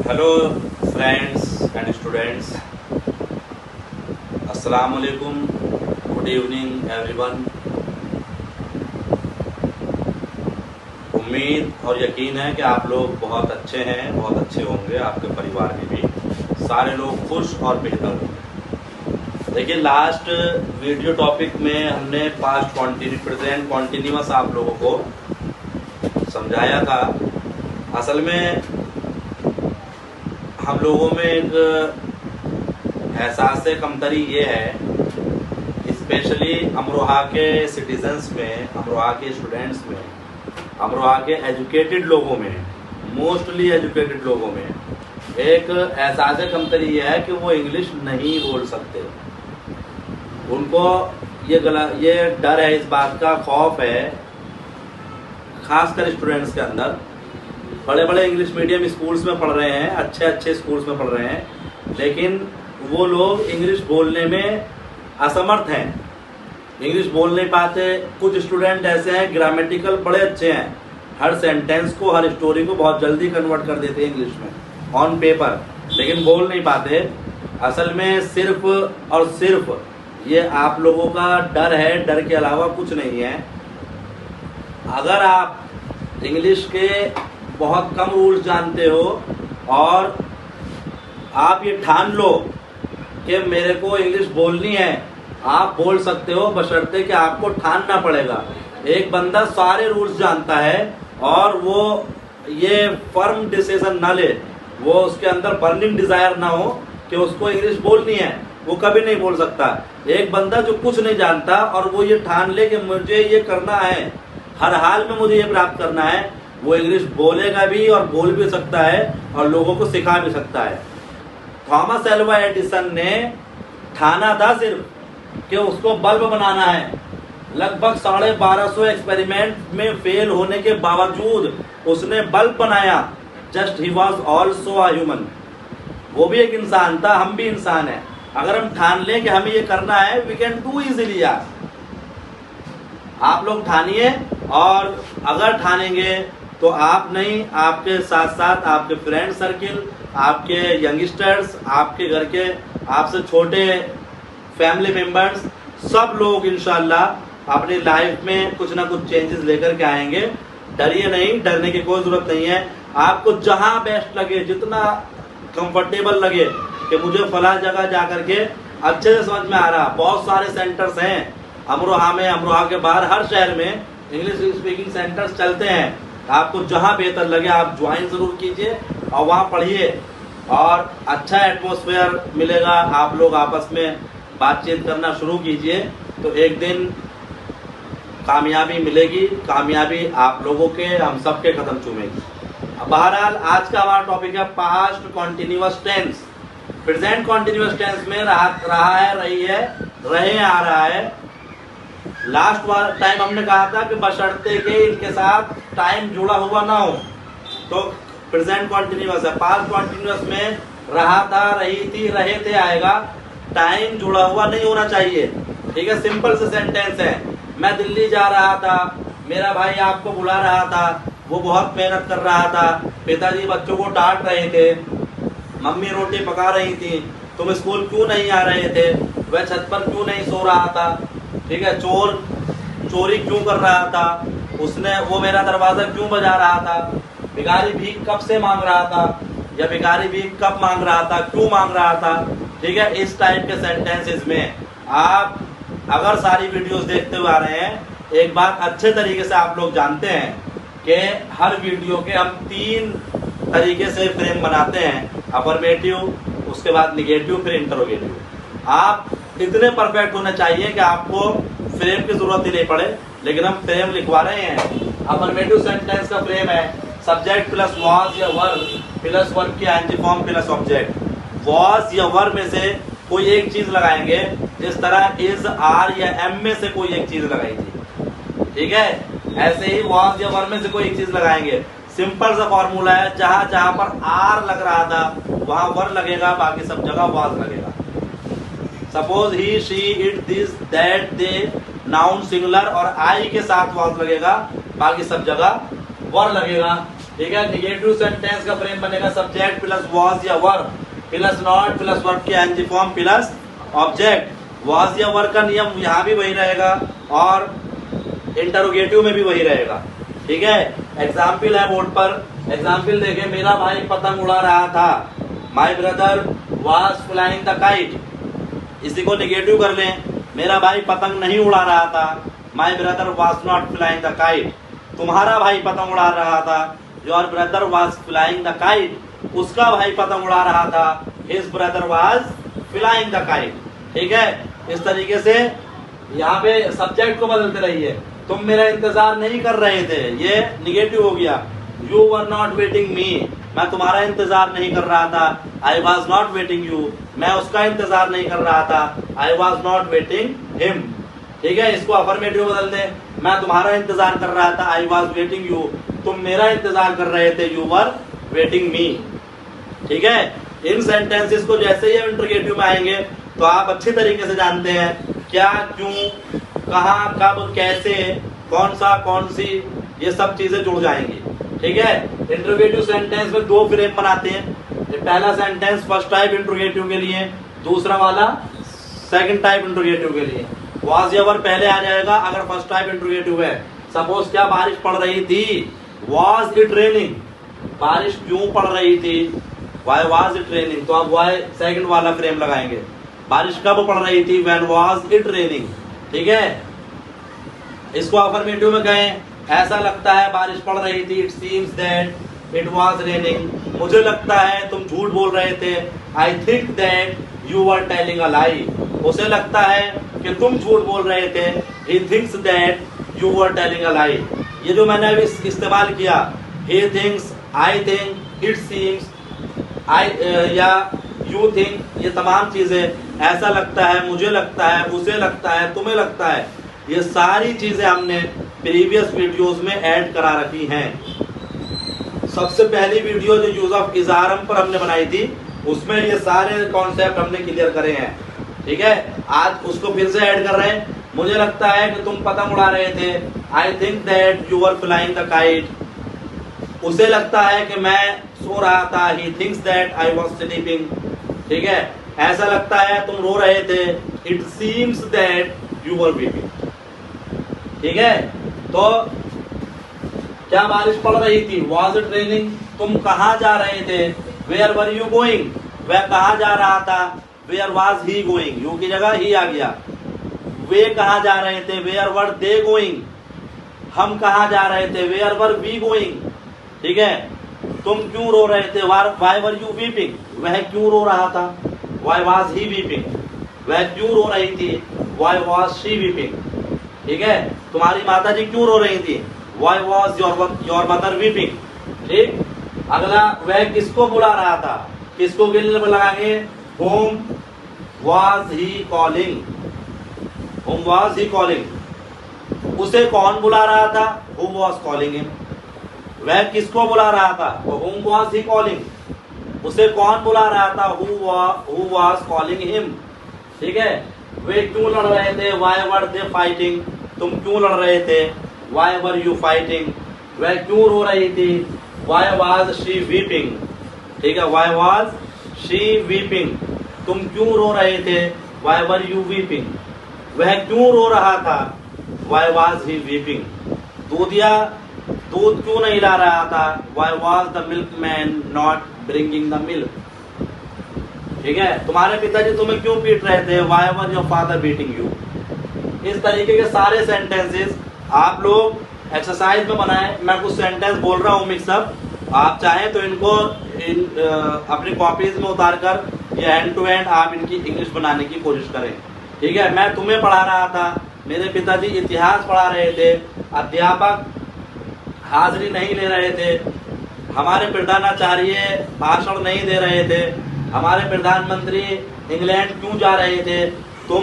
Hello friends and students, अस्सलाम वालेकुम, good evening everyone. उम्मीद और यकीन है कि आप लोग बहुत अच्छे हैं, बहुत अच्छे होंगे, आपके परिवार में भी सारे लोग खुश और बेहतर होंगे। देखिए, लास्ट वीडियो टॉपिक में हमने पास्ट प्रेजेंट कॉन्टिन्यूअस आप लोगों को समझाया था। असल में हम लोगों में एक एहसास कमतरी ये है, स्पेशली अमरोहा के सिटीजन्स में, अमरोहा के स्टूडेंट्स में, अमरोहा के एजुकेटेड लोगों में, मोस्टली एजुकेटेड लोगों में एक एहसास कमतरी ये है कि वो इंग्लिश नहीं बोल सकते। उनको ये डर है, इस बात का खौफ है, खासकर स्टूडेंट्स के अंदर। बड़े बड़े इंग्लिश मीडियम स्कूल्स में पढ़ रहे हैं, अच्छे अच्छे स्कूल्स में पढ़ रहे हैं, लेकिन वो लोग इंग्लिश बोलने में असमर्थ हैं, इंग्लिश बोल नहीं पाते। कुछ स्टूडेंट ऐसे हैं ग्रामेटिकल बड़े अच्छे हैं, हर सेंटेंस को, हर स्टोरी को बहुत जल्दी कन्वर्ट कर देते हैं इंग्लिश में ऑन पेपर, लेकिन बोल नहीं पाते। असल में सिर्फ और सिर्फ ये आप लोगों का डर है, डर के अलावा कुछ नहीं है। अगर आप इंग्लिश के बहुत कम रूल्स जानते हो और आप ये ठान लो कि मेरे को इंग्लिश बोलनी है, आप बोल सकते हो, बशर्ते कि आपको ठानना पड़ेगा। एक बंदा सारे रूल्स जानता है और वो ये फर्म डिसीजन ना ले, वो उसके अंदर बर्निंग डिजायर ना हो कि उसको इंग्लिश बोलनी है, वो कभी नहीं बोल सकता। एक बंदा जो कुछ नहीं जानता और वो ये ठान ले कि मुझे ये करना है, हर हाल में मुझे ये प्राप्त करना है, वो इंग्लिश बोलेगा भी और बोल भी सकता है और लोगों को सिखा भी सकता है। थॉमस एल्वा एडिसन ने ठाना था सिर्फ कि उसको बल्ब बनाना है। लगभग 1250 एक्सपेरिमेंट में फेल होने के बावजूद उसने बल्ब बनाया। Just he was also a human. वो भी एक इंसान था, हम भी इंसान हैं। अगर हम ठान लें कि हमें ये करना है, वी कैन डू इजीली। आप लोग ठानिए, और अगर ठानेंगे तो आप नहीं, आपके साथ साथ आपके फ्रेंड सर्किल, आपके यंगस्टर्स, आपके घर के आपसे छोटे फैमिली मेंबर्स, सब लोग इंशाल्लाह अपनी लाइफ में कुछ ना कुछ चेंजेस लेकर के आएंगे। डरिए नहीं, डरने की कोई जरूरत नहीं है। आपको जहां बेस्ट लगे, जितना कंफर्टेबल लगे कि मुझे फला जगह जा करके अच्छे से समझ में आ रहा, बहुत सारे सेंटर्स हैं अमरोहा में, अमरोहा के बाहर हर शहर में इंग्लिश स्पीकिंग सेंटर्स चलते हैं। आपको जहां बेहतर लगे आप ज्वाइन जरूर कीजिए और वहां पढ़िए, और अच्छा एटमॉस्फेयर मिलेगा। आप लोग आपस में बातचीत करना शुरू कीजिए तो एक दिन कामयाबी मिलेगी। कामयाबी आप लोगों के, हम सब के कदम चूमेगी। बहरहाल आज का हमारा टॉपिक है past continuous tense. Present continuous tense में रहा है, रही है, रहे, आ रहा है। लास्ट टाइम हमने कहा था कि बशर्ते के इनके साथ टाइम जुड़ा हुआ ना हो तो प्रेजेंट कॉन्टिन्यूअस है। पास्ट कॉन्टिन्यूअस में रहा था, रही थी, रहे थे आएगा, टाइम जुड़ा हुआ नहीं होना चाहिए। ठीक है, सिंपल से सेंटेंस है। मैं दिल्ली जा रहा था, मेरा भाई आपको बुला रहा था, वो बहुत मेहनत कर रहा था, पिताजी बच्चों को डांट रहे थे, मम्मी रोटी पका रही थी, तुम स्कूल क्यों नहीं आ रहे थे, वह छत पर क्यों नहीं सो रहा था, ठीक है, चोर चोरी क्यों कर रहा था, वो मेरा दरवाजा क्यों बजा रहा था, भिखारी भीख कब से मांग रहा था, या भिखारी भीख कब मांग रहा था, क्यों मांग रहा था। ठीक है, इस टाइप के सेंटेंसेस में आप अगर सारी वीडियोस देखते हुए आ रहे हैं, एक बात अच्छे तरीके से आप लोग जानते हैं कि हर वीडियो के हम 3 तरीके से फ्रेम बनाते हैं, अफर्मेटिव, उसके बाद निगेटिव, फिर इंटरोगेटिव। आप इतने परफेक्ट होने चाहिए कि आपको फ्रेम की जरूरत ही नहीं पड़े, लेकिन हम फ्रेम लिखवा रहे हैं। अफर्मेटिव सेंटेंस का फ्रेम है सब्जेक्ट प्लस वॉज या वर्ब प्लस वर्ब की ING form plus object. Was या वर्ब में से कोई एक चीज लगाएंगे, जिस तरह इज, आर या एम में से कोई एक चीज लगाई थी। ठीक है, ऐसे ही वॉज या वर्ब में से कोई एक चीज लगाएंगे। सिंपल सा फॉर्मूला है, जहां जहां पर आर लग रहा था वहां वर्ब लगेगा, बाकी सब जगह वॉज लगेगा। Suppose he, she, it, this, that, they, noun singular और आई के साथ वॉज लगेगा, बाकी सब जगह वर लगेगा। ठीक है। निगेटिव सेंटेंस का फ्रेम बनेगा सब्जेक्ट प्लस वॉज या verb plus not plus verb के ing form plus object. Was या वर्ब का नियम यहाँ भी वही रहेगा और इंटरोगेटिव में भी वही रहेगा। ठीक है। एग्जाम्पल है बोर्ड पर, एग्जाम्पल देखें, मेरा भाई पतंग उड़ा रहा था, my brother was flying the kite. इसी को निगेटिव कर लें, मेरा भाई पतंग नहीं उड़ा रहा था, my brother was not flying the kite. तुम्हारा भाई पतंग उड़ा रहा था, your brother was flying the kite. उसका भाई पतंग उड़ा रहा था, his brother was flying the kite. ठीक है। इस तरीके से यहाँ पे सब्जेक्ट को बदलते रहिए। तुम मेरा इंतजार नहीं कर रहे थे, ये निगेटिव हो गया। यू वर नॉट वेटिंग मी, मैं तुम्हारा इंतजार नहीं कर रहा था। I was not waiting you, मैं उसका इंतजार नहीं कर रहा था। I was not waiting him. ठीक है। इसको अफर्मेटिव बदल दे, मैं तुम्हारा इंतजार कर रहा था, आई वॉज वेटिंग यू, तुम मेरा इंतजार कर रहे थे, यू वर वेटिंग मी। ठीक है। इन सेंटेंसेस को जैसे ही इंटरोगेटिव में आएंगे तो आप अच्छी तरीके से जानते हैं क्या, क्यों, कहाँ, कब, कैसे, कौन सा, कौन सी, ये सब चीजें जुड़ जाएंगी। ठीक है। इंटरोगेटिव सेंटेंस में दो फ्रेम बनाते हैं। पहला सेंटेंस फर्स्ट टाइप इंटरोगेटिव के लिए, दूसरा वाला सेकंड टाइप इंटरोगेटिव के लिए। वॉज या वर्ब पहले आ जाएगा अगर फर्स्ट टाइप इंटरोगेटिव है। सपोज क्या बारिश पड़ रही थी, वॉज इट रेनिंग, बारिश क्यों पड़ रही थी, वाई वॉज इट रेनिंग, तो आप वाई सेकंड वाला फ्रेम लगाएंगे। बारिश कब पड़ रही थी, व्हेन वॉज इट रेनिंग। ठीक है। इसको अफर्मेटिव में कहें, ऐसा लगता है बारिश पड़ रही थी, it seems that it was raining, मुझे लगता है तुम झूठ बोल रहे थे, I think that you were telling a lie, उसे लगता है कि तुम झूठ बोल रहे थे, he thinks that you were telling a lie. ये जो मैंने अभी इस्तेमाल किया, he thinks, I think, it seems, या यू थिंक, ये तमाम चीजें, ऐसा लगता है, मुझे लगता है, उसे लगता है, तुम्हें लगता है, ये सारी चीजें हमने प्रीवियस वीडियोस में ऐड करा रखी हैं। सबसे पहली वीडियो जो यूज ऑफ इजारम पर हमने बनाई थी उसमें ये सारे कॉन्सेप्ट हमने क्लियर करे हैं। ठीक है। आज उसको फिर से ऐड कर रहे हैं। मुझे लगता है कि तुम पतंग उड़ा रहे थे, I think that you were flying the kite. उसे लगता है कि मैं सो रहा था, ही thinks that I was sleeping. ठीक है। ऐसा लगता है तुम रो रहे थे, it seems that you were weeping. ठीक है। तो क्या बारिश पड़ रही थी, वॉज इट रेनिंग, तुम कहाँ जा रहे थे, वेयर वर यू गोइंग, वह कहाँ जा रहा था, where was he going, you की जगह ही आ गया। वे कहाँ जा रहे थे, वेयर वर दे गोइंग, हम कहाँ जा रहे थे, वेयर वर वी गोइंग। ठीक है। तुम क्यों रो रहे थे, वाई वर यू वीपिंग, वह क्यों रो रहा था, वाई वॉज ही वीपिंग, वह क्यों रो रही थी, वाई वॉज शी वीपिंग। ठीक है। तुम्हारी माता जी क्यों रो रही थी, why was your mother weeping. ठीक। अगला, वह किसको बुला रहा था, किसको के लिए लगाएंगे, home was he calling, home was he calling, उसे कौन बुला रहा था, हु वॉज कॉलिंग हिम। वह किसको बुला रहा था, whom was he calling, उसे कौन बुला रहा था, who was calling him। ठीक है। वे क्यों लड़ रहे थे, why were they fighting, तुम क्यों लड़ रहे थे, why were you fighting। वह क्यों रो रही थी, why was she weeping। ठीक है। why was she weeping, तुम क्यों रो रहे थे, why were you weeping। वह क्यों रो रहा था, why was he weeping। दूध क्यों नहीं ला रहा था, why was the milkman not bringing the milk। ठीक है। तुम्हारे पिताजी तुम्हें क्यों पीट रहे थे, why was your father beating you। इस तरीके के सारे सेंटेंसेस आप लोग एक्सरसाइज में बनाएं। मैं कुछ सेंटेंस बोल रहा हूँ मिक्सअप, आप चाहें तो इनको अपनी कॉपीज में उतार कर ये हैंड टू हैंड आप इनकी इंग्लिश बनाने की कोशिश करें। ठीक है। मैं तुम्हें पढ़ा रहा था, मेरे पिताजी इतिहास पढ़ा रहे थे, अध्यापक हाजिरी नहीं ले रहे थे, हमारे प्रधानाचार्य भाषण नहीं दे रहे थे, हमारे प्रधानमंत्री इंग्लैंड क्यों जा रहे थे, तुम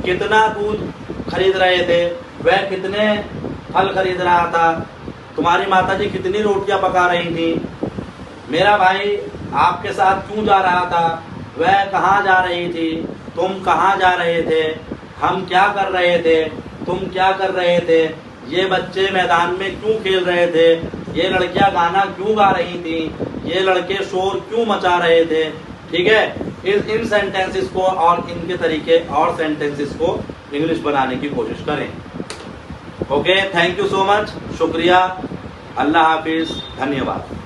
कितना दूध खरीद रहे थे, वह कितने फल खरीद रहा था, तुम्हारी माताजी कितनी रोटियां पका रही थी, मेरा भाई आपके साथ क्यों जा रहा था, वह कहाँ जा रही थी, तुम कहाँ जा रहे थे, हम क्या कर रहे थे, तुम क्या कर रहे थे, ये बच्चे मैदान में क्यों खेल रहे थे, ये लड़कियां गाना क्यों गा रही थी, ये लड़के शोर क्यों मचा रहे थे। ठीक है, इन सेंटेंसेस को और इनके तरीके और सेंटेंसेस को इंग्लिश बनाने की कोशिश करें। Okay, thank you so much, शुक्रिया, अल्लाह हाफिज, धन्यवाद।